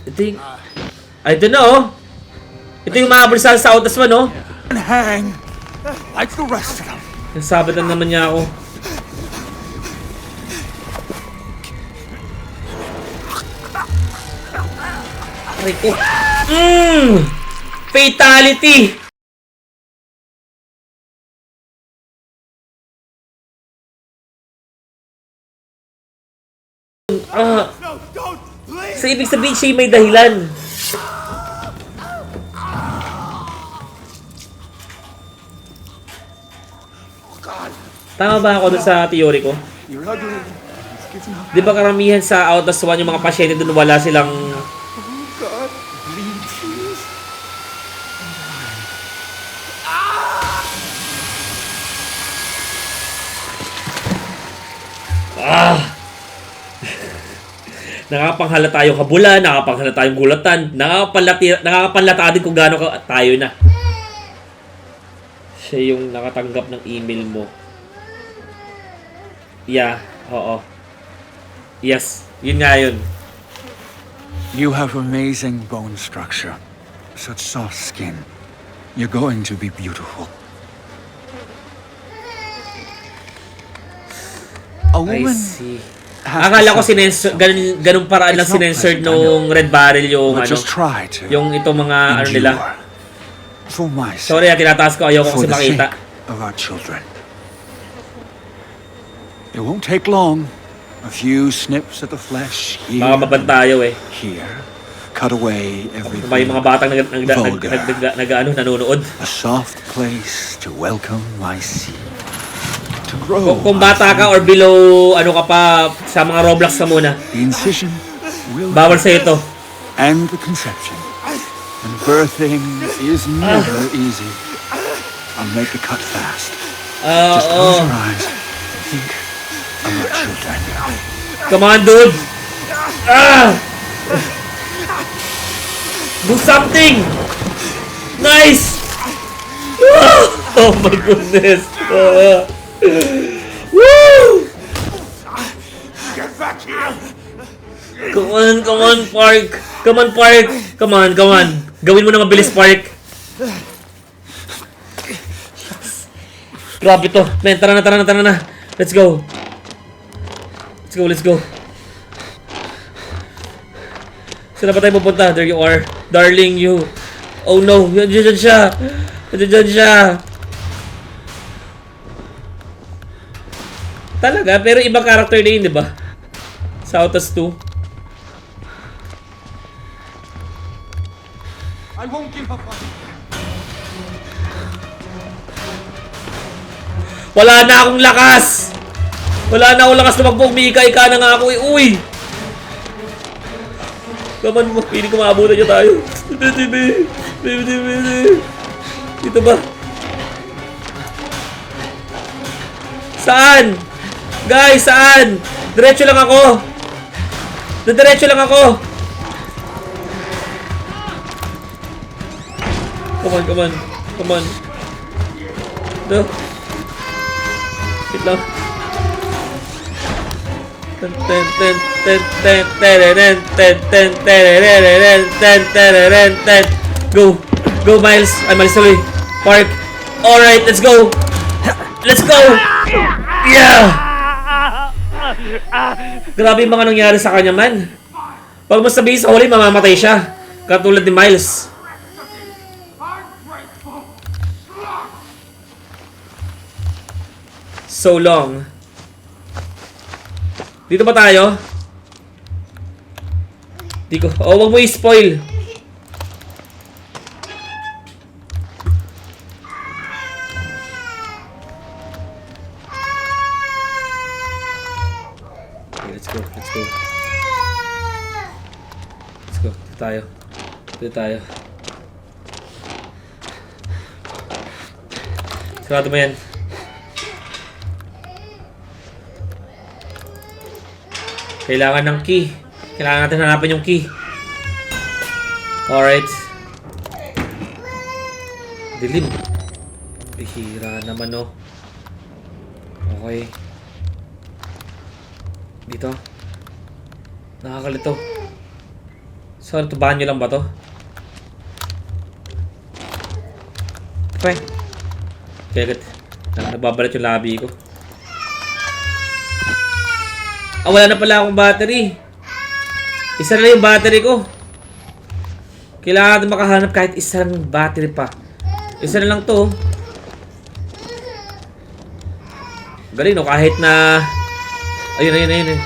Ito yung... I don't know. Ito yung mahabol sa Outas man, no? And hang like the rest of them. Nasabitan naman niya ako. Aray ko. Fatality! No, don't, please. So ibig sabihin siya may dahilan. God, Tama ba ako dun sa theory ko? you're ugly. It's getting up. Di ba karamihan sa Outas 1 yung mga pasyente dun wala silang... Oh God, bleed, please. Nakakapanghalata tayong kabulan, nakakapanghalata tayong gulatan, nakakapanlata din kung gaano ka tayo na. Siya yung nakatanggap ng email mo. Yeah, oo. Yes, yun nga yun. You have amazing bone structure, such soft skin. You're going to be beautiful. A I woman see. has Akala ko to suffer sinensor, ganun paraan lang It's not sinensor pleasant, I nung Red Barrel yung but ano, just try to yung itong mga ano nila. endure. For my sake, Sorry, tinataas ko, ayoko for kasi the makita. sake of our children. It won't take long. A few snips at the flesh here, Baka mabantayo eh. here. Cut away May everything. mga batang Vulgar. nanonood. A soft place to welcome my seed. To grow. Kung bata ka or below ano ka pa sa mga Roblox ka muna. The incision will Bawal sa ito. and the conception. And birthing is never easy. I'll make the cut fast. Just close your eyes and think of our children. Come on, dude. Do something. Nice. Oh my goodness. Woo! Get back here! Come on, Park. Come on, Park. Come on. Gawin mo na mabilis, Park. Grabe to. Men, tara na. Let's go. Saan na ba tayo pupunta? There you are. Darling, you. Oh no, nandiyan siya. Talaga, pero ibang character na yun, di ba? Sa Outas 2. I won't give up on you. Wala na akong lakas! Wala na akong lakas na magpumika-ika na nga ako eh. Uy! Kaman mo, piling ko maabutan niya tayo. Dito ba? Saan? Guys, saan? Diretso lang ako. Come on. No. Wait lang. Go Miles. Ay, Miles tuloy. Park. Alright, let's go. Yeah! Grabe yung mga nangyari sa kanya, man. Pag mo sabihin sa huli, mamamatay siya. Katulad ni Miles. So long. Dito ba tayo? Di ko. Oh, wag mo i-spoil. Okay, let's go. Dito tayo. Sarado mo yan. Kailangan ng key. Kailangan natin hanapin yung key. Alright. Dilim. Bihira naman, no. Okay. Dito. Nakakalito. So, banyo lang ba to? Okay. Okay, good. Nagbabalat yung labi ko. Ah, wala na pala akong battery. Isa na lang yung battery ko. Kailangan natin makahanap kahit isa lang battery pa. Isa na lang to. Galing, no? Kahit na... Ayun.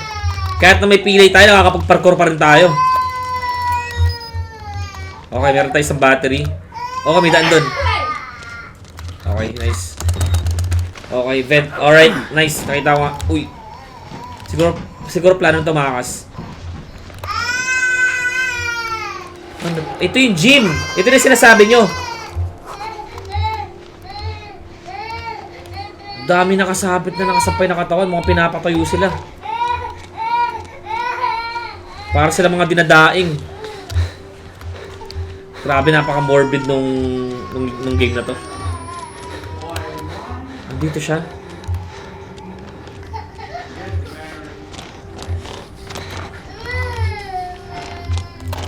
Kahit na may pilay tayo, nakakapag-parkour pa rin tayo. Okay, meron tayo isang battery. Okay, may daan dun. Okay, nice. Okay, vent. Alright, nice. Nakita ko nga. Uy. Siguro plano nito makakas. Ito yung gym. Ito na yung sinasabi nyo. Dami nakasabit na nakasampay na katawan. Mga pinapatayo sila. Para sila mga dinadaing. Grabe, napaka-morbid nung game na to. Andito siya.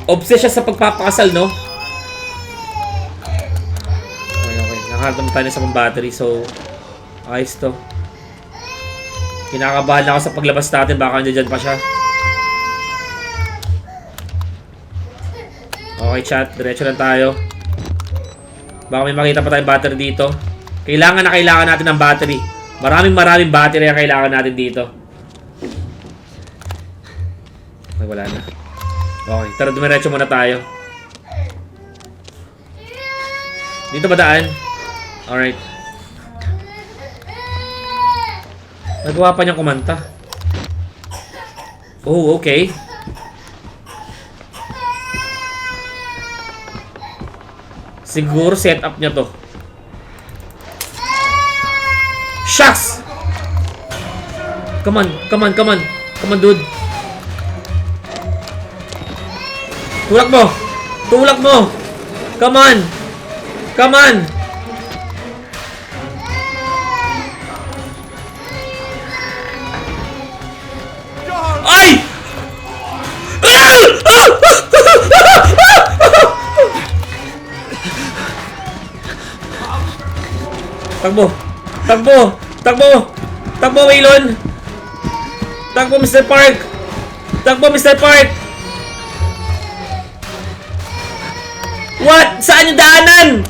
Obsessed siya sa pagpapakasal, no? Okay. Nakahanap tayo sa pang battery, so... ayos to. Kinakabahan ako sa paglabas natin, baka nandiyan pa siya. Okay, chat. Diretso lang tayo. Baka may makita pa tayong battery dito. Kailangan natin ng battery. Maraming battery ang kailangan natin dito. Okay, wala na. Okay, tara, dumiretso muna tayo. Dito ba daan? Alright. Nagawa pa niyang kumanta. Oh, okay. Siguro setup niya to. Shucks! Come on, dude. Tulak mo! Come on! Ay! Takbo, Waylon! Takbo, Mr. Park! What? Saan yung daanan?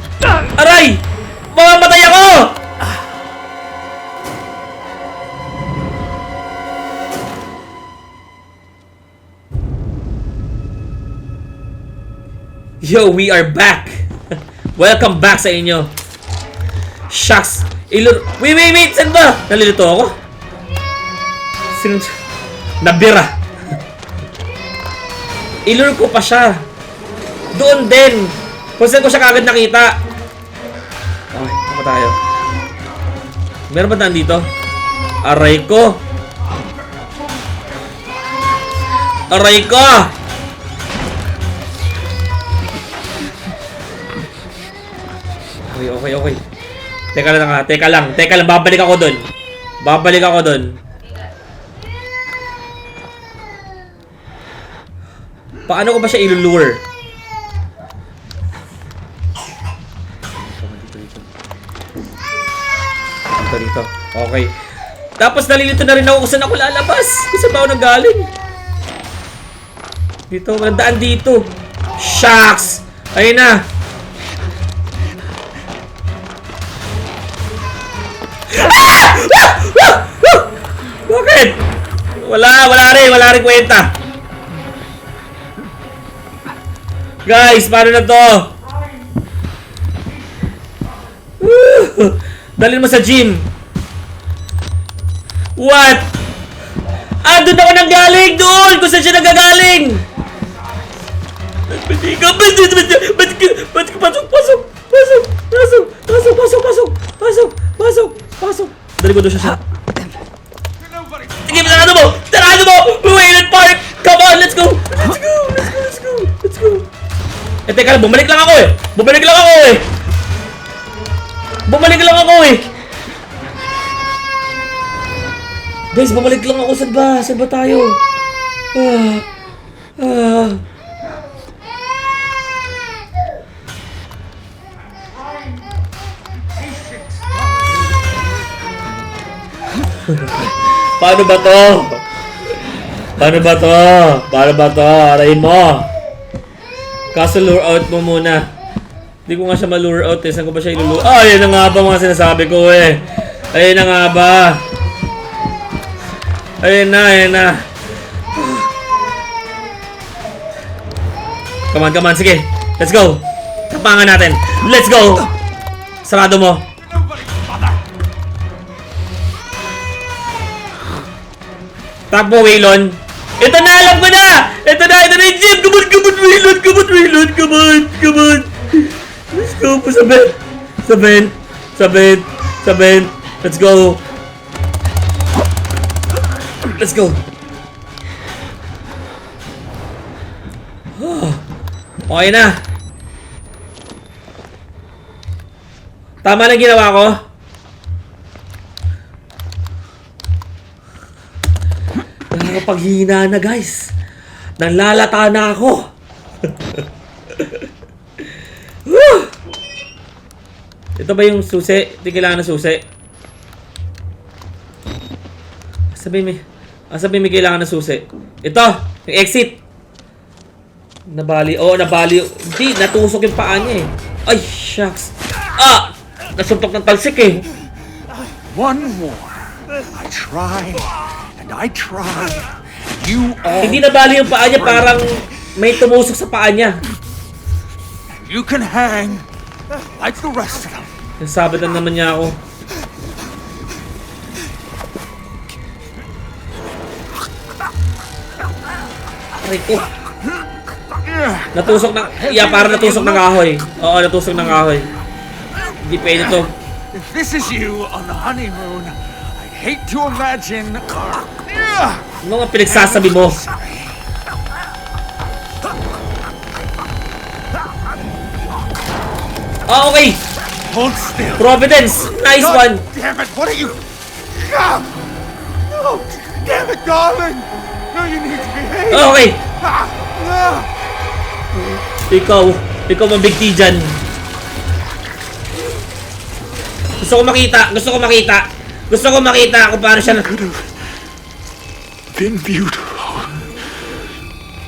Aray! Mamamatay ako! Yo, we are back! Welcome back sa inyo. Shucks! Wait! Saan ba? Nalilito ako? Nabira! Ilur ko pa siya. Doon din! Kung saan ko siya kagad nakita. Okay, tama tayo. Meron ba daan dito? Aray ko! Okay. Teka lang. Babalik ako dun. Paano ko ba siya ilulure? Dito. Okay. Tapos nalilito na rin ako kung saan ako lalabas. Kung saan ba ako nanggaling? Dito, walang daan dito. Shucks! Ayun na. Bakit? Wala rin kwenta. Guys, paano na to? Dalhin mo sa gym. What? Doon ako nanggaling! Doon! Kung saan siya nagagaling! Pasok! Dali mo doon siya. Sige, tarado mo! Wayland Park! Come on, let's go! Teka lang, bumalik lang ako eh! Guys, bumalik lang ako. Saan ba tayo? Paano ba to? Paano ba to? Paano ba to? Aray mo. Kaso lure out mo muna. Hindi ko nga siya ma-lure out eh. Saan ko ba siya ilulure? Ayun na nga ba mga sinasabi ko eh. Ayun na nga ba. Ayun na. Come on. Sige. Let's go. Tapangan natin. Let's go. Sarado mo. Takbo, Waylon. Ito na, alam ko na! Ito na yung gym! Waylon! Come on! Let's go po sa vent. Let's go. Okay na. Tama lang ginawa ko. Nakakapaghina na guys. Nanlalata na ako. Ito ba yung susi? Hindi kailangan na susi. Sabihin may kailangan na susi. Ito, yung exit. Nabali. Hindi, natusok yung paa niya eh. Ay, shucks. Nasuntok ng talsik eh. One more. I try. You all... Hindi nabali yung paa niya, parang may tumusok sa paa niya. You can hang like the rest of them. Nasabitan naman niya ako. Aray ko. Natusok ng... Yeah, parang natusok ng kahoy. Oo, natusok ng kahoy. Hindi pwede to. If this is you on the honeymoon, I hate to imagine... Ano nga pinagsasabi mo? Okay! Hold still. Providence! Nice one! Damn it, what are you... No! Damn it, darling! No, you need to behave! Okay! Ikaw mabigti dyan. Gusto ko makita kung paano siya Been beautiful.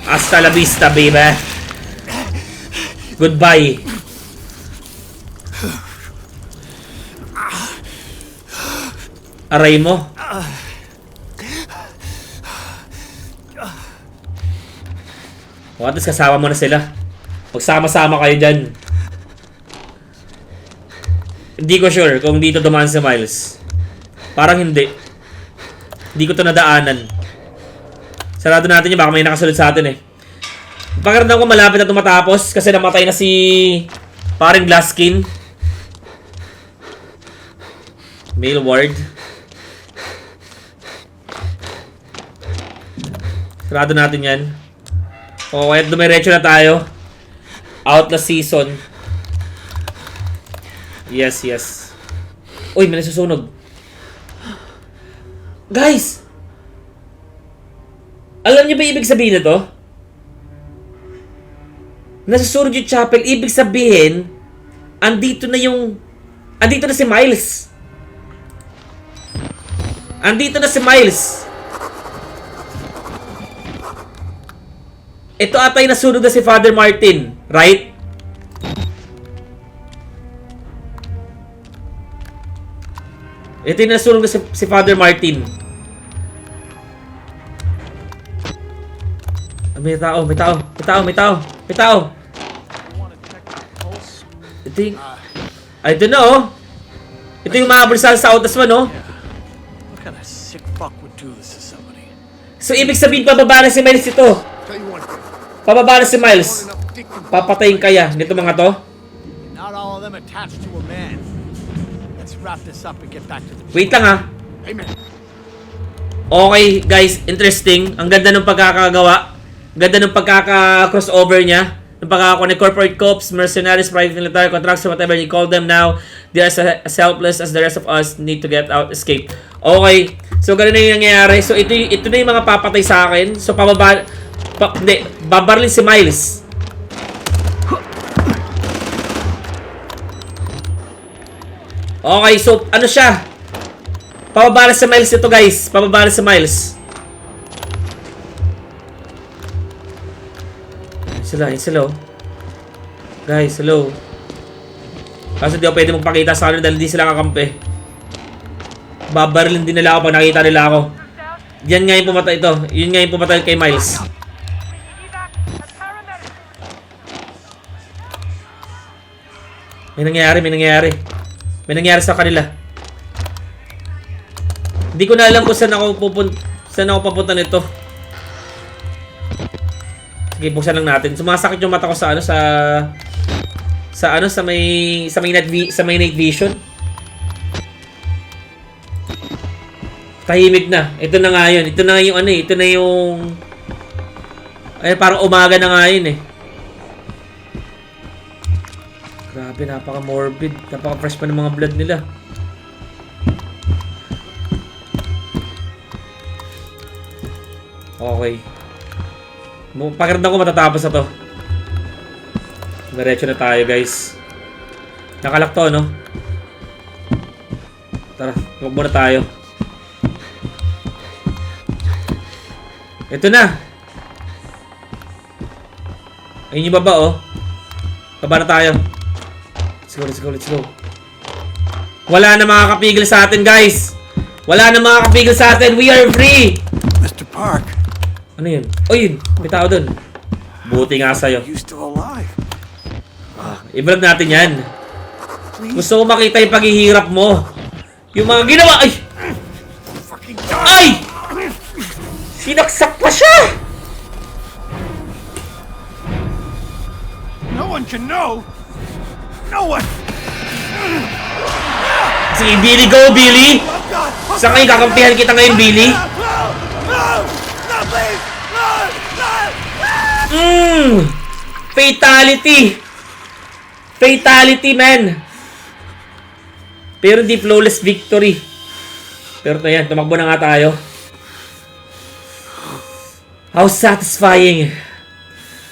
Hasta la vista, baby. Goodbye. Aray mo. O, at least kasama mo na sila. Magsama-sama kayo dyan. Hindi ko sure kung dito dumaan si Miles. Parang hindi. Hindi ko to nadaanan. Sarado natin yun, baka may nakasunod sa atin eh. Pakiramdam ko malapit na tumatapos kasi namatay na si paring Glaskin. Mail ward. Sarado natin yan. O, kaya dumiretso na tayo. Out na season. Yes. Uy, may nasusunog. Guys! Alam niyo ba ibig sabihin nito? Nasusunog yung chapel. Ibig sabihin, andito na si Miles. Ito atay nasunog na si Father Martin, right? Ito yung nasunog na si Father Martin. May tao. Ito yung... I don't know. Ito yung mahabol sa Outas man, no? What kind of sick fuck would do this to somebody? So, ibig sabihin, pababa na si Miles ito. Pababa na si Miles. Papatayin kaya nito mga to? Not all of them attached to a man. Let's wrap this up and get back to the... Wait lang ha. Amen. Okay, guys, interesting. Ang ganda ng pagkakagawa. Ganda ng pagkaka-crossover niya. Ng pagkaka-connect corporate cops, mercenaries, private military, contractors, whatever you call them now. They are as helpless as the rest of us need to get out, escape. Okay, so ganun na yung nangyayari. So ito na yung mga papatay sa akin. So babarlin si Miles. Okay, so ano siya? Papabalas sa Miles ito, guys. Papabalas sa Miles. Yun sila, oh. Guys, hello. Kaso di ako pwede magpakita sa kanila dahil di sila kakampi. Babarilin din nila ako pag nakita nila ako. Yan nga yung pumatay ito. Yun nga yung pumatay kay Miles. May nangyayari. May nangyayari sa kanila. Hindi ko na alam kung saan ako papunta nito. Sige, buksan lang natin. Sumasakit yung mata ko sa may night vision. Tahimik na. Ito na nga yun. Ito na yung Ito na yung ay parang umaga na nga yun eh. Grabe, napaka-morbid. Napaka-fresh pa ng mga blood nila. Okay. Pakiramdam ko matatapos na to. Diretso na tayo, guys. Nakalak to, no? Tara, tumakbo na tayo. Ito na. Ayun yung baba, oh. Baba na tayo. Let's go. Wala na makakapigil sa atin, guys. Wala na makakapigil sa atin. We are free. Mr. Park. Ano yun? Oh, yun. May tao dun. Buti nga sa'yo. You still alive? I-vlog natin yan. Gusto ko makita yung paghihirap mo. Yung mga ginawa. Ay! Ay! Sinaksak pa siya! No one can know. No one. Sige, Billy, go, Billy! Saan kayo kakampihan kita ngayon, Billy? Fatality, man! Pero di flawless victory. Pero to yan, tumakbo na nga tayo. How satisfying!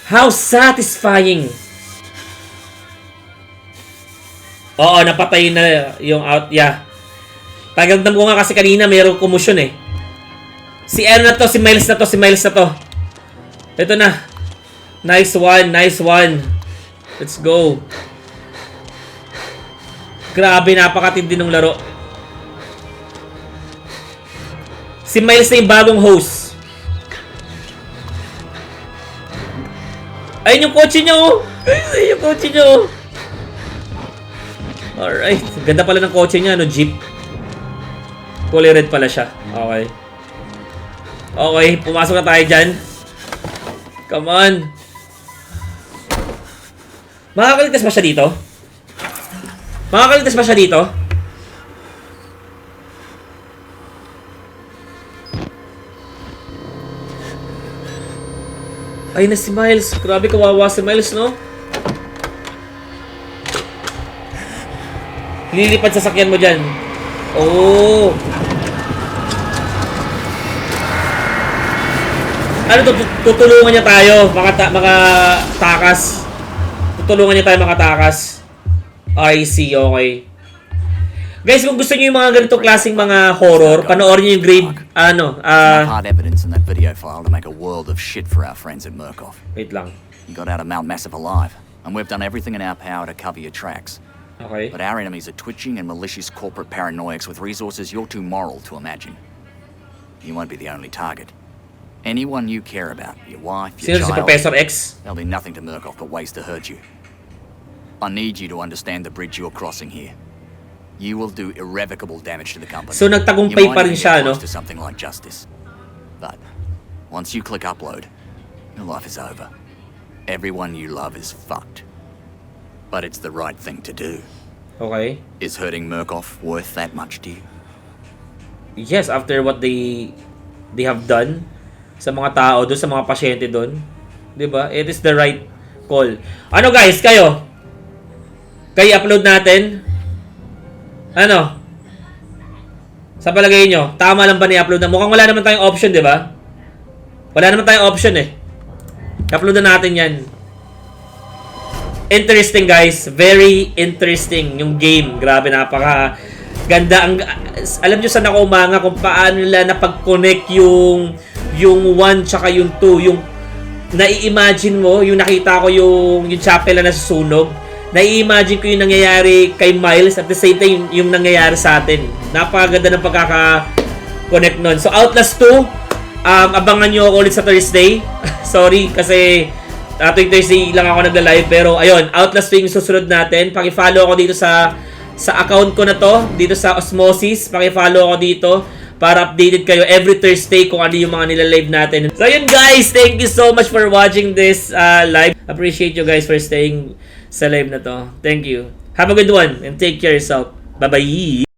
How satisfying! Oo, napatay na yung out, yeah. Tagagdam ko nga kasi kanina mayroong commotion eh. Si Miles na to. Ito na. Nice one. Let's go. Grabe, napakatindi ng laro. Si Miles na yung bagong host. Ayun yung kotse nyo. Alright. Ganda pala ng kotse niya, no? Jeep. Kulay red pala siya. Okay, pumasok na tayo dyan. Come on. Makakaligtas ba siya dito? Ay na si Miles. Grabe, kawawa si Miles, no? Lilipad sa sakyan mo dyan. Oh. Ano to? Tutulungan niya tayo makatakas. I see, okay. Guys, kung gusto niyo yung mga ganito klaseng mga horror, panoorin niyo yung grade, hard evidence in that video file to make a world of shit for our friends at Murkoff. Wait lang. You got out of Mount Massive alive, and we've done everything in our power to cover your tracks. Okay. But our enemies are twitching and malicious corporate paranoics with resources you're too moral to imagine. You won't be the only target. Anyone you care about, your wife, your Sino si child, Professor X? there'll be nothing to Murkoff but ways to hurt you. I need you to understand the bridge you're crossing here. You will do irrevocable damage to the company. So nagtagumpay pa rin siya, no? To something like justice. But once you click upload, your life is over. Everyone you love is fucked. But it's the right thing to do. Okay. Is hurting Murkoff worth that much to you? Yes, after what they have done sa mga tao doon, sa mga pasyente doon. 'Di ba? It is the right call. Ano guys, kayo upload natin? Ano? Sa palagay nyo, tama lang ba ni-upload na? Mukhang wala naman tayong option, 'di ba? Wala naman tayong option eh. Upload na natin 'yan. Interesting guys, very interesting yung game. Grabe, Ganda ang alam niyo saan ako umanga kung paano nila napag-connect yung 1 tsaka yung 2, yung nai-imagine mo, yung nakita ko yung chapel na nasusunog. Nai-imagine ko yung nangyayari kay Miles at the same time yung nangyayari sa atin. Napakaganda ng pagkaka-connect nun. So Outlast 2, abangan nyo ako ulit sa Thursday. Sorry kasi tuwing Thursday lang ako nagla-live, pero ayun, Outlast 2 yung susunod natin. Paki-follow ako dito sa account ko na to, dito sa Osmosis. Paki-follow ako dito para updated kayo every Thursday kung ano yung mga nila-live natin. So yun guys, thank you so much for watching this live. Appreciate you guys for staying sa live na to. Thank you. Have a good one and take care yourself. Bye-bye!